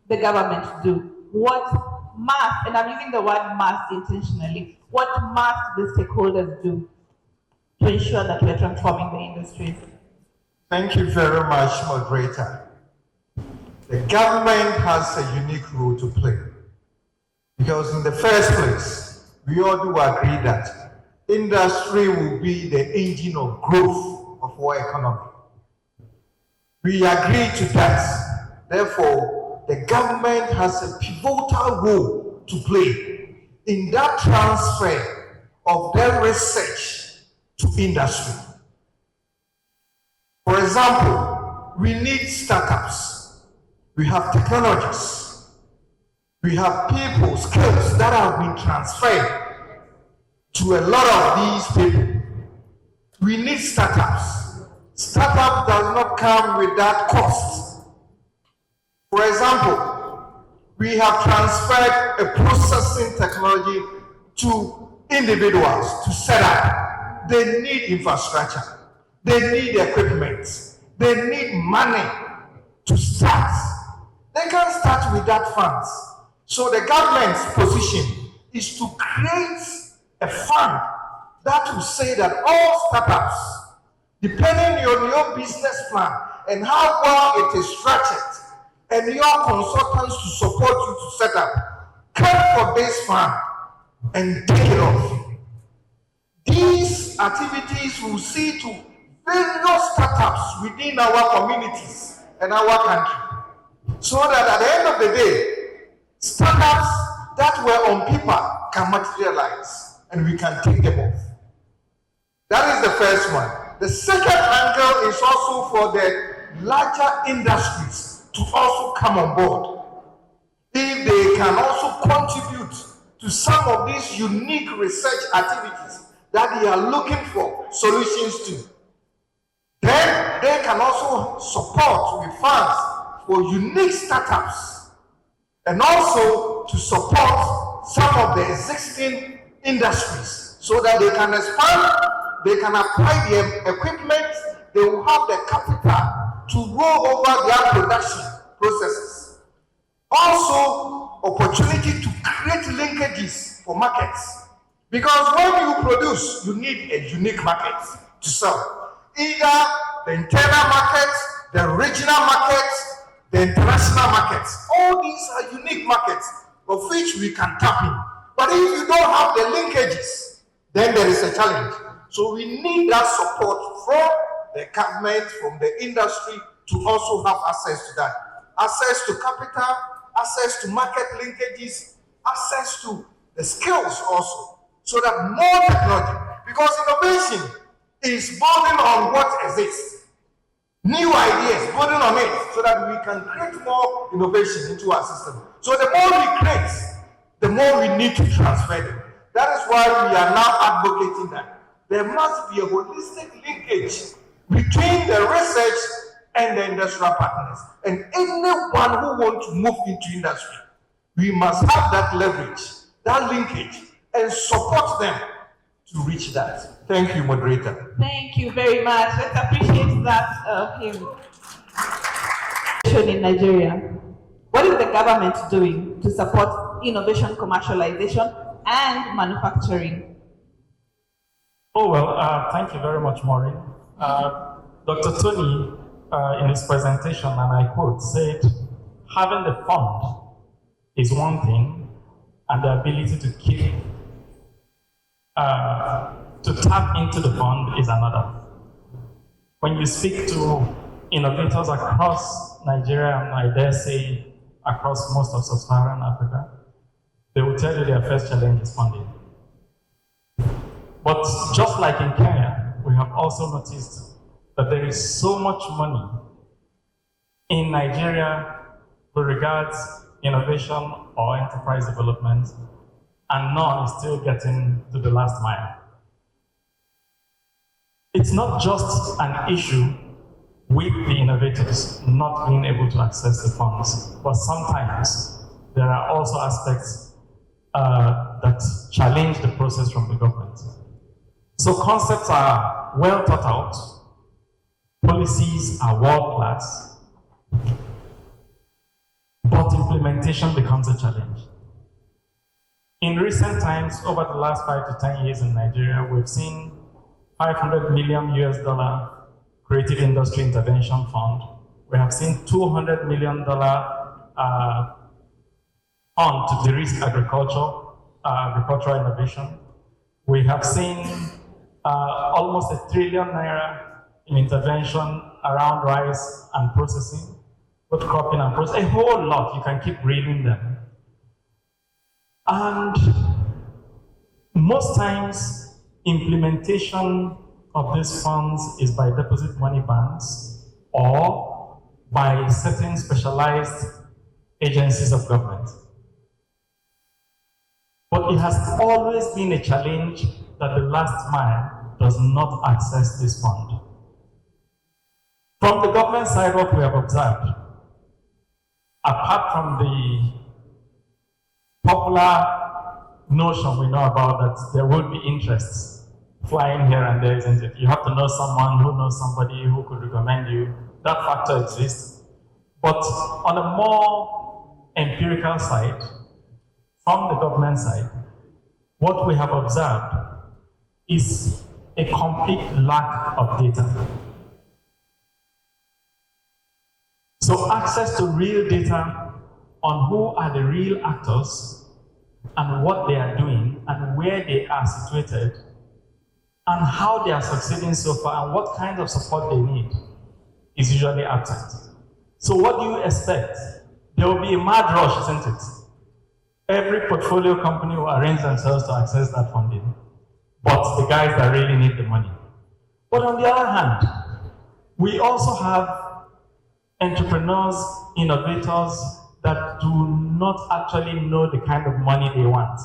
the government do? What must, and I'm using the word must intentionally, what must the stakeholders do to ensure that we're transforming the industries? Thank you very much, moderator. The government has a unique role to play because in the first place, we all do agree that industry will be the engine of growth of our economy. We agree to that. Therefore, the government has a pivotal role to play in that transfer of their research to industry. For example, we need startups. We have technologies. We have people, skills that have been transferred to a lot of these people. We need startups. Startup does not come without cost. For example, we have transferred a processing technology to individuals to set up. They need infrastructure. They need equipment. They need money to start. They can't start without funds. So the government's position is to create a fund that will say that all startups, depending on your business plan and how well it is structured, and your consultants to support you to set up, come for this fund and take it off. These activities will see to various startups within our communities and our country, so that at the end of the day, startups that were on paper can materialize and we can take them off. That is the first one. The second angle is also for the larger industries to also come on board. If they can also contribute to some of these unique research activities that they are looking for solutions to, then they can also support with funds for unique startups and also to support some of the existing industries so that they can expand, they can apply their equipment, they will have the capital to roll over their production processes. Also, opportunity to create linkages for markets. Because when you produce, you need a unique market to sell. Either the internal market, the regional market, the international markets. All these are unique markets of which we can tap in. But if you don't have the linkages, then there is a challenge. So we need that support from the government, from the industry, to also have access to that. Access to capital, access to market linkages, access to the skills also, so that more technology, because innovation is building on what exists. New ideas, building on it, so that we can create more innovation into our system. So the more we create, the more we need to transfer them. That is why we are now advocating that there must be a holistic linkage between the research and the industrial partners. And anyone who wants to move into industry, we must have that leverage, that linkage, and support them to reach that. Thank you, moderator. Thank you very much. Let's appreciate that in Nigeria. What is the government doing to support innovation commercialization and manufacturing? Oh, well, thank you very much, Maureen. Dr. Tony, in his presentation, and I quote, said, having the fund is one thing, and the ability to keep, to tap into the fund is another. When you speak to innovators across Nigeria, and I dare say across most of sub-Saharan Africa, they will tell you their first challenge is funding. But just like in Kenya, we have also noticed that there is so much money in Nigeria with regards innovation or enterprise development, and none is still getting to the last mile. It's not just an issue with the innovators not being able to access the funds, but sometimes there are also aspects that challenge the process from the government. So concepts are well thought out, policies are world class, implementation becomes a challenge. In recent times, over the last 5 to 10 years in Nigeria, we've seen $500 million US Creative Industry Intervention Fund. We have seen $200 million on to de-risk agricultural innovation. We have seen almost ₦1 trillion in intervention around rice and processing, both cropping and processing, a whole lot. You can keep reading them. And most times, implementation of these funds is by deposit money banks or by certain specialized agencies of government. But it has always been a challenge that the last mile does not access this fund. From the government side, what we have observed, apart from the popular notion we know about that there will be interests flying here and there, isn't it? You have to know someone who knows somebody who could recommend you. That factor exists. But on a more empirical side, from the government side, what we have observed is a complete lack of data. So access to real data on who are the real actors and what they are doing and where they are situated and how they are succeeding so far and what kind of support they need is usually absent. So what do you expect? There will be a mad rush, isn't it? Every portfolio company will arrange themselves to access that funding, but the guys that really need the money. But on the other hand, we also have entrepreneurs, innovators that do not actually know the kind of money they want.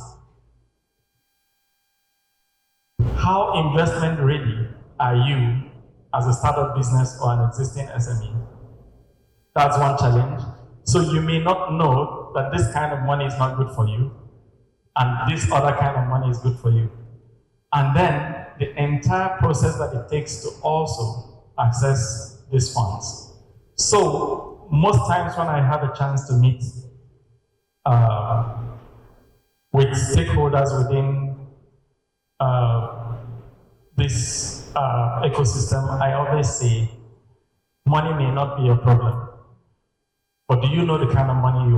How investment ready are you as a startup business or an existing SME? That's one challenge. So you may not know that this kind of money is not good for you, and this other kind of money is good for you. And then the entire process that it takes to also access these funds. So most times when I have a chance to meet with stakeholders within this ecosystem, I always say, money may not be a problem, but do you know the kind of money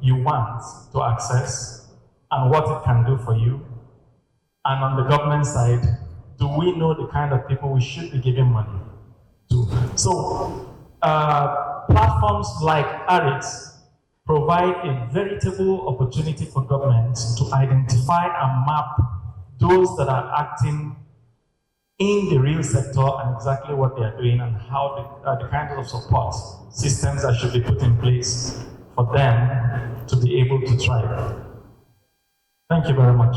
you want to access and what it can do for you? And on the government side, do we know the kind of people we should be giving money to? So platforms like ARIX provide a veritable opportunity for government to identify and map those that are acting in the real sector and exactly what they are doing and how the kinds of support systems that should be put in place for them to be able to thrive. Thank you very much.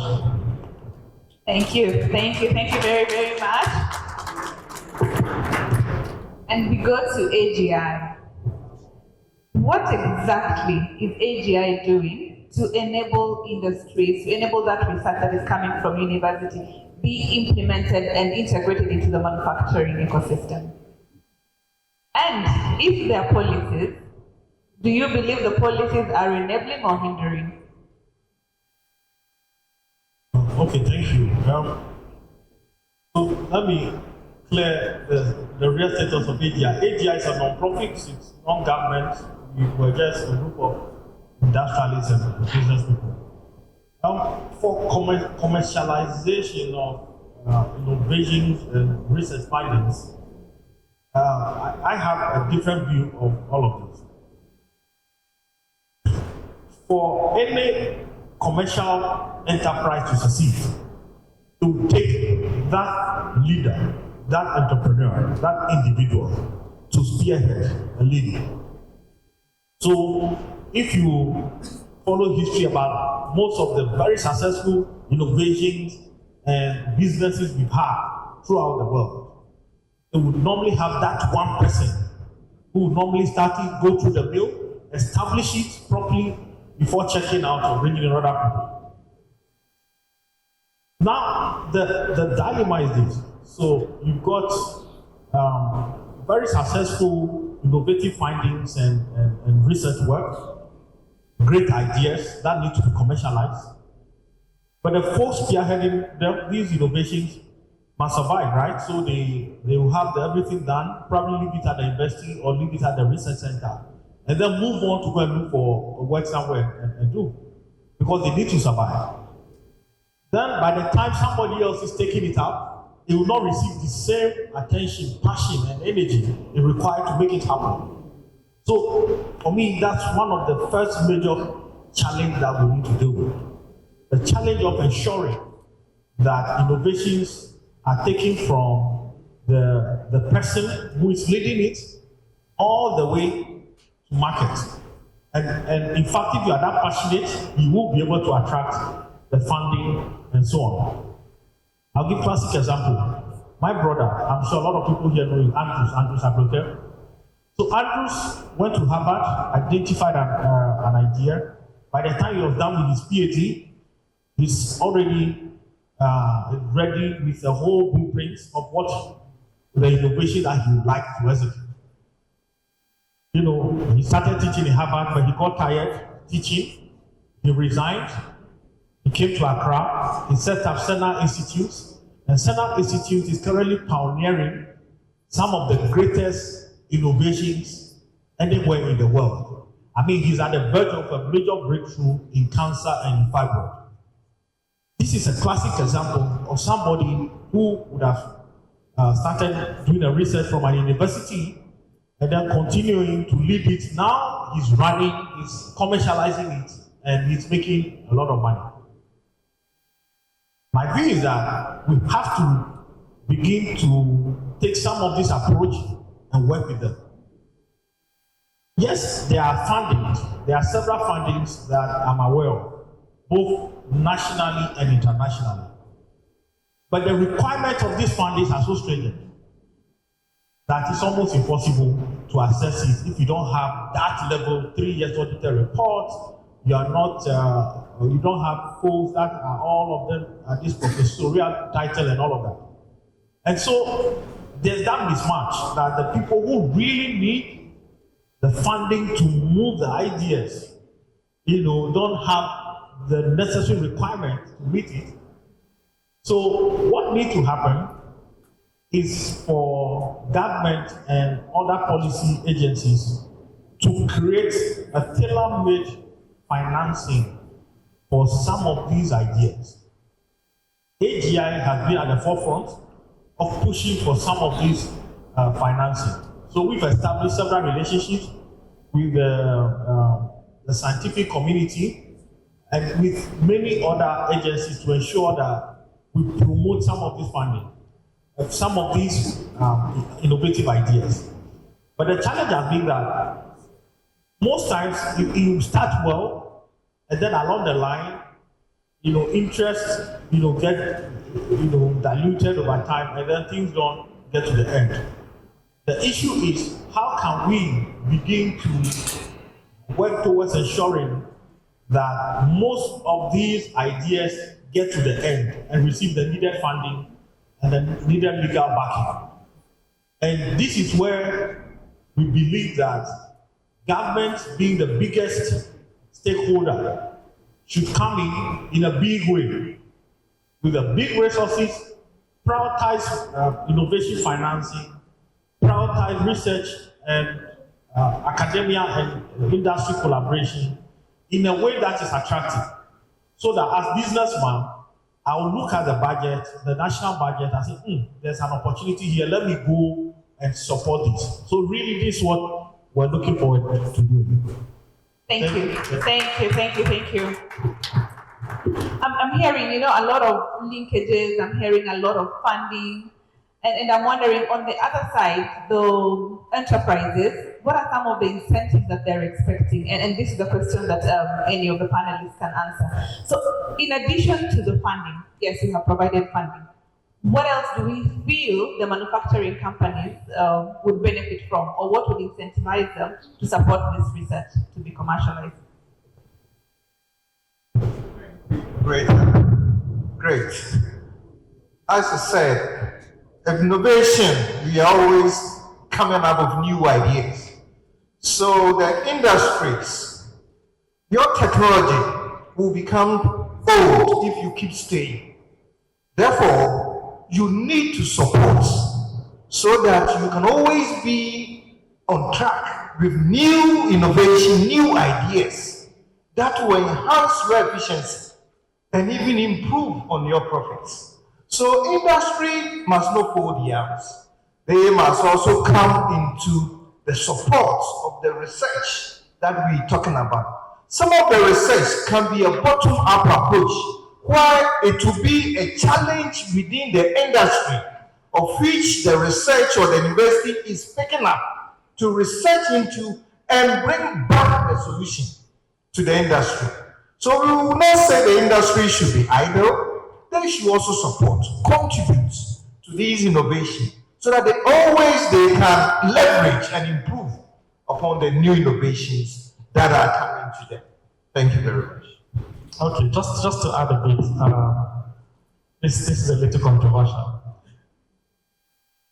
Thank you very, very much. And we go to AGI. What exactly is AGI doing to enable industries, to enable that research that is coming from university, be implemented and integrated into the manufacturing ecosystem? And if there are policies, do you believe the policies are enabling or hindering? Okay, thank you. So let me clear the real status of AGI. AGI is a non-profit, it's non-government. We were just a group of industrialists and business people. For commercialization of innovations and research findings, I have a different view of all of this. For any commercial enterprise to succeed, to take that leader, that entrepreneur, that individual to spearhead and lead. So if you follow history about most of the very successful innovations and businesses we've had throughout the world, they would normally have that one person who would normally start it, go through the mill, establish it properly before checking out or bringing in other people. Now, the dilemma is this. So you've got very successful innovative findings and research work, great ideas that need to be commercialized. But the folks spearheading these innovations must survive, right? So they will have everything done, probably leave it at the university or leave it at the research center, and then move on to go and look for work somewhere and do, because they need to survive. Then by the time somebody else is taking it up, it will not receive the same attention, passion, and energy it required to make it happen. So for me, that's one of the first major challenges that we need to deal with. The challenge of ensuring that innovations are taken from the person who is leading it all the way to market. And in fact, if you are that passionate, you will be able to attract the funding and so on. I'll give a classic example. My brother, I'm sure a lot of people here know him, Andrews Abrote. So Andrews went to Harvard, identified an idea. By the time he was done with his PhD, he's already ready with a whole blueprint of what the innovation that he would like to execute. You know, he started teaching in Harvard, but he got tired teaching. He resigned. He came to Accra. He set up Senna Institute. And Senna Institute is currently pioneering some of the greatest innovations anywhere in the world. I mean, he's at the verge of a major breakthrough in cancer and in fibroid. This is a classic example of somebody who would have started doing a research from an university and then continuing to lead it. Now he's running, he's commercializing it, and he's making a lot of money. My view is that we have to begin to take some of this approach and work with them. Yes, there are fundings. There are several fundings that I'm aware of, both nationally and internationally. But the requirements of these fundings are so stringent that it's almost impossible to assess it if you don't have that level 3 years audited report. You are not, you don't have folks that are all of them at this professorial title and all of that. And so there's that mismatch that the people who really need the funding to move the ideas, don't have the necessary requirement to meet it. So what needs to happen is for government and other policy agencies to create a tailor-made financing for some of these ideas. AGI has been at the forefront of pushing for some of these financing. So we've established several relationships with the scientific community and with many other agencies to ensure that we promote some of this funding, some of these innovative ideas. But the challenge has been that most times you start well, and then along the line, interest, get, diluted over time, and then things don't get to the end. The issue is, how can we begin to work towards ensuring that most of these ideas get to the end and receive the needed funding and the needed legal backing? And this is where we believe that government, being the biggest stakeholder, should come in a big way, with a big resources, prioritize innovation financing, prioritize research and academia and industry collaboration in a way that is attractive. So that as businessman, I will look at the budget, the national budget, and say, there's an opportunity here, let me go and support this. So really, this is what we're looking forward to doing. Thank you. I'm hearing, a lot of linkages, I'm hearing a lot of funding, and I'm wondering, on the other side, the enterprises, what are some of the incentives that they're expecting? And this is a question that any of the panelists can answer. So in addition to the funding, yes, we have provided funding. What else do we feel the manufacturing companies would benefit from, or what would incentivize them to support this research to be commercialized? Great. As I said, innovation, we are always coming up with new ideas. So the industries, Your technology will become old if you keep staying. Therefore, you need to support so that you can always be on track with new innovation, new ideas that will enhance your efficiency and even improve on your profits. So industry must not fold the arms. They must also come into the support of the research that we're talking about. Some of the research can be a bottom-up approach, where it will be a challenge within the industry of which the research or the university is picking up to research into and bring back a solution to the industry. So we will not say the industry should be idle. They should also support, contribute to these innovations so that they can leverage and improve upon the new innovations that are coming to them. Thank you very much. Okay, just to add a bit, this is a little controversial.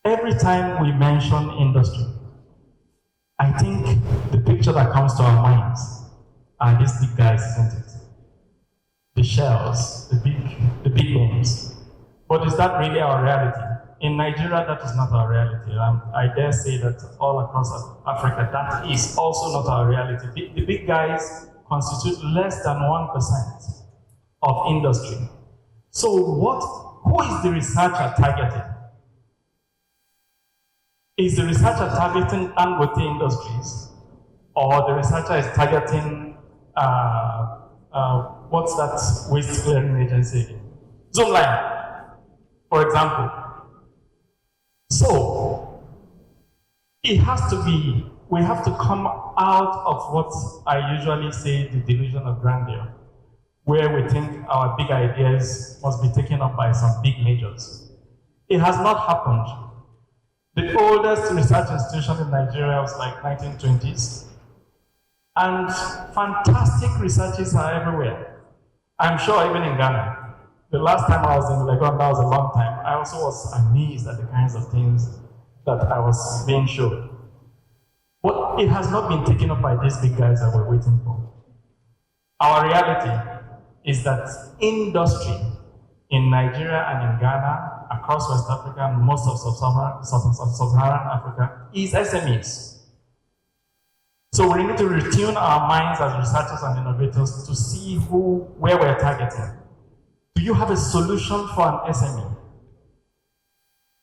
Every time we mention industry, I think the picture that comes to our minds are these big guys, isn't it? The shells, the big names. But is that really our reality? In Nigeria, that is not our reality. I dare say that all across Africa, that is also not our reality. The big guys constitute less than 1% of industry. So who is the researcher targeting? Is the researcher targeting Dangote Industries, or the researcher is targeting what's that waste clearing agency? Zoomlion, for example. So it has to be, we have to come out of what I usually say the delusion of grandeur, where we think our big ideas must be taken up by some big majors. It has not happened. The oldest research institution in Nigeria was like 1920s. And fantastic researches are everywhere. I'm sure even in Ghana. The last time I was in Legon, that was a long time, I also was amazed at the kinds of things that I was being shown. But it has not been taken up by these big guys that we're waiting for. Our reality is that industry in Nigeria and in Ghana, across West Africa and most of Sub-Saharan Africa, is SMEs. So we need to retune our minds as researchers and innovators to see where we're targeting. Do you have a solution for an SME?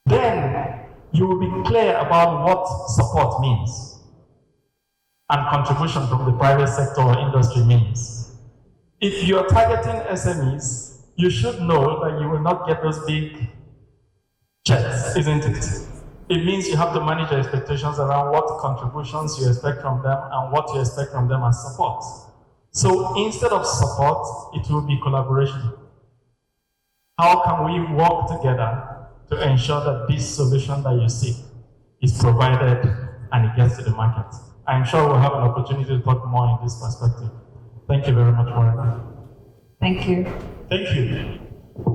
Then you will be clear about what support means and contribution from the private sector or industry means. If you're targeting SMEs, you should know that you will not get those big checks, isn't it? It means you have to manage your expectations around what contributions you expect from them and what you expect from them as support. So instead of support, it will be collaboration. How can we work together to ensure that this solution that you seek is provided and it gets to the market? I'm sure we'll have an opportunity to talk more in this perspective. Thank you very much, Warren. Thank you. Thank you.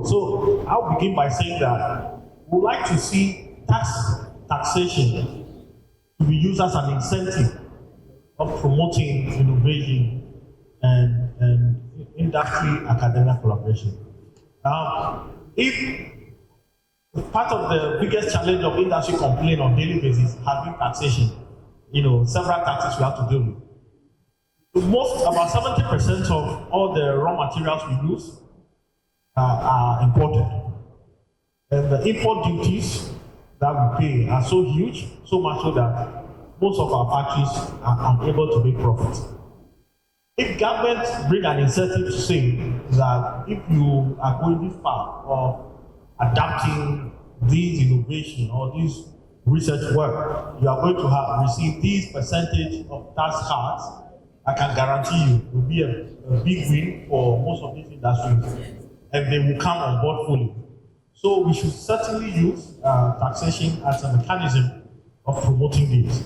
So I'll begin by saying that we'd like to see taxation to be used as an incentive of promoting innovation and industry academic collaboration. Now, if part of the biggest challenge of industry complaint on daily basis has been taxation, several taxes we have to deal with. About 70% of all the raw materials we use are imported. And the import duties that we pay are so huge, so much so that most of our factories are unable to make profit. If government bring an incentive to say that if you are going this far of adapting these innovation or this research work, you are going to receive this percentage of tax cuts, I can guarantee you it will be a big win for most of these industries, and they will come on board fully. So we should certainly use taxation as a mechanism of promoting this.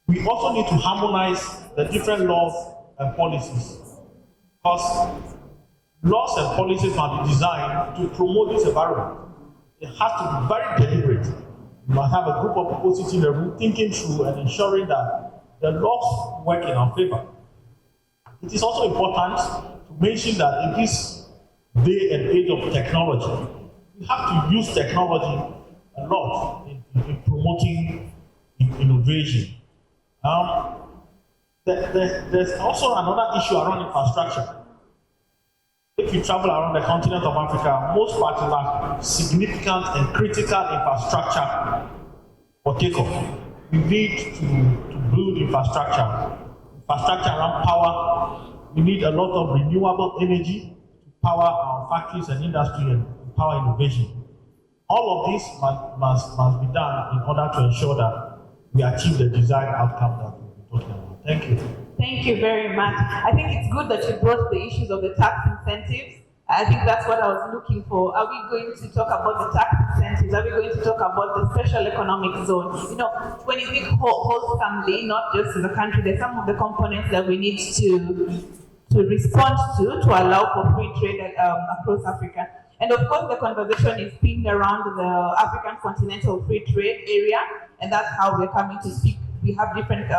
We also need to harmonize the different laws and policies, because laws and policies are designed to promote this environment. It has to be very deliberate. You must have a group of people sitting in the room thinking through and ensuring that the laws work in our favor. It is also important to mention that in this day and age of technology, we have to use technology a lot in promoting innovation. There's also another issue around infrastructure. If you travel around the continent of Africa, most parts lack significant and critical infrastructure for takeoff. We need to build infrastructure around power. We need a lot of renewable energy to power our factories and industry and power innovation. All of this must be done in order to ensure that we achieve the desired outcome that we're talking about. Thank you. Thank you very much. I think it's good that you brought the issues of the tax incentives. I think that's what I was looking for. Are we going to talk about the tax incentives? Are we going to talk about the special economic zone? You know, when you think wholesomely, not just as a country, there's some of the components that we need to respond to allow for free trade across Africa. And of course, the conversation is pinned around the African Continental Free Trade Area, and that's how we're coming to speak. We have different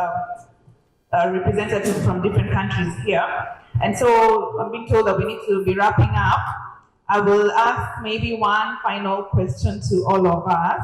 representatives from different countries here. And so I'm being told that we need to be wrapping up. I will ask maybe one final question to all of us.